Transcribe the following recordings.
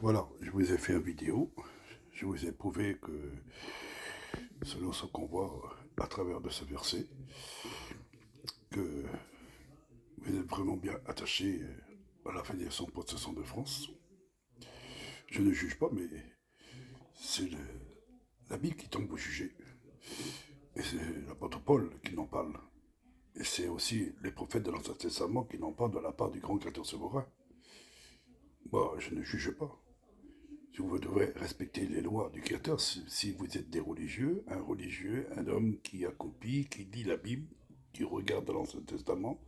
Voilà, je vous ai fait une vidéo, je vous ai prouvé que, selon ce qu'on voit à travers de ce verset, que vous êtes vraiment bien attaché à la Fédération protestante de France. Je ne juge pas, mais c'est la Bible qui tombe au juger. Et c'est l'apôtre Paul qui en parle. Et c'est aussi les prophètes de l'Ancien Testament qui en parlent de la part du grand Créateur souverain. Moi, je ne juge pas. Vous devrez respecter les lois du Créateur. Si vous êtes des religieux, un homme qui accomplit, qui lit la Bible, qui regarde l'Ancien Testament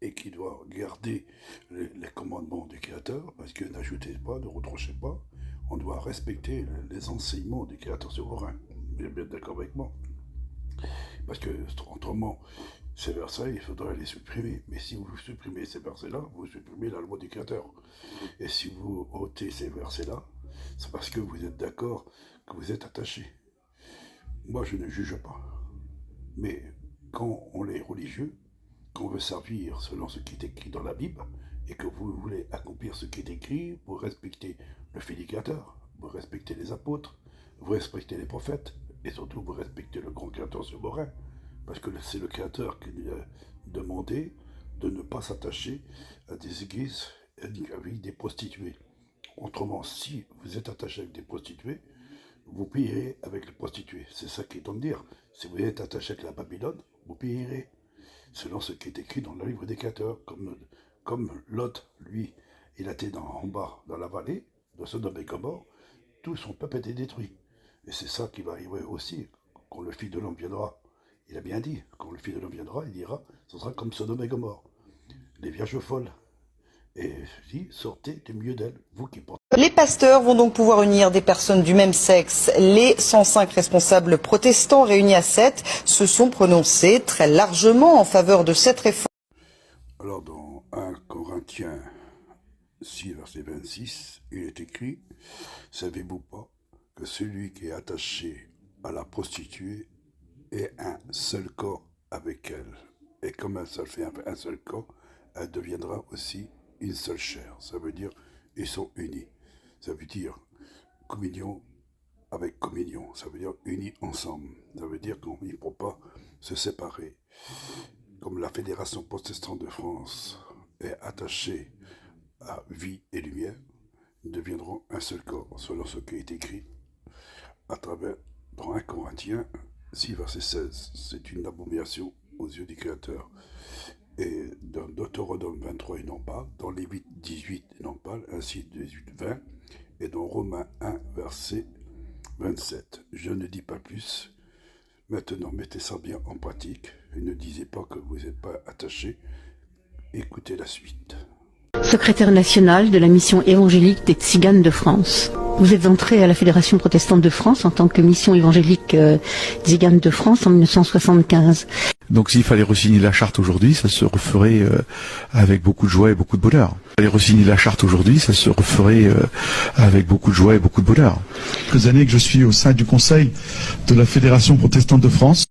et qui doit garder les commandements du Créateur, parce que n'ajoutez pas, ne retrochez pas, on doit respecter les enseignements du Créateur souverain. Vous êtes bien d'accord avec moi? Parce que, autrement, ces versets, il faudrait les supprimer. Mais si vous supprimez ces versets-là, vous supprimez la loi du Créateur. Et si vous ôtez ces versets-là, c'est parce que vous êtes d'accord, que vous êtes attaché. Moi, je ne juge pas. Mais quand on est religieux, qu'on veut servir selon ce qui est écrit dans la Bible, et que vous voulez accomplir ce qui est écrit, vous respectez le Fédérateur, vous respectez les apôtres, vous respectez les prophètes, et surtout vous respectez le grand Créateur souverain, parce que c'est le Créateur qui nous a demandé de ne pas s'attacher à des églises avec des prostituées. Autrement, si vous êtes attaché avec des prostituées, vous payerez avec les prostituées. C'est ça qui est en dire. Si vous êtes attaché avec la Babylone, vous payerez. Selon ce qui est écrit dans le livre des Créateurs, comme Lot, lui, il était en bas, dans la vallée, de Sodome et Gomorrhe, tout son peuple était détruit. Et c'est ça qui va arriver aussi, quand le Fils de l'homme viendra. Il a bien dit, quand le Fils de l'homme viendra, il dira, ce sera comme Sodome et Gomorrhe. Les vierges folles. Et dit, sortez du milieu d'elles, vous qui portez. Les pasteurs vont donc pouvoir unir des personnes du même sexe. Les 105 responsables protestants réunis à 7 se sont prononcés très largement en faveur de cette réforme. Alors dans 1 Corinthiens 6, verset 26, il est écrit, « Savez-vous pas que celui qui est attaché à la prostituée est un seul corps avec elle, et comme un seul fait un seul corps, elle deviendra aussi une seule chair. » Ça veut dire, ils sont unis. Ça veut dire communion avec communion. Ça veut dire unis ensemble. Ça veut dire qu'on ne peut pas se séparer. Comme la Fédération protestante de France est attachée à vie et lumière, ils deviendront un seul corps, selon ce qui est écrit à travers dans 1 Corinthiens 6, verset 16. C'est une abomination aux yeux du Créateur. Et dans Deutéronome 23, il en parle, dans Lévitique 18, il en parle, ainsi 18, 20, et dans Romains 1, verset 27. Je ne dis pas plus. Maintenant, mettez ça bien en pratique, et ne disez pas que vous n'êtes pas attaché. Écoutez la suite. Secrétaire national de la mission évangélique des Tziganes de France. Vous êtes entré à la Fédération protestante de France en tant que mission évangélique Tziganes de France en 1975. Donc s'il fallait re-signer la charte aujourd'hui, ça se referait avec beaucoup de joie et beaucoup de bonheur. S'il fallait re-signer la charte aujourd'hui, ça se referait avec beaucoup de joie et beaucoup de bonheur. Quelques années que je suis au sein du conseil de la Fédération protestante de France.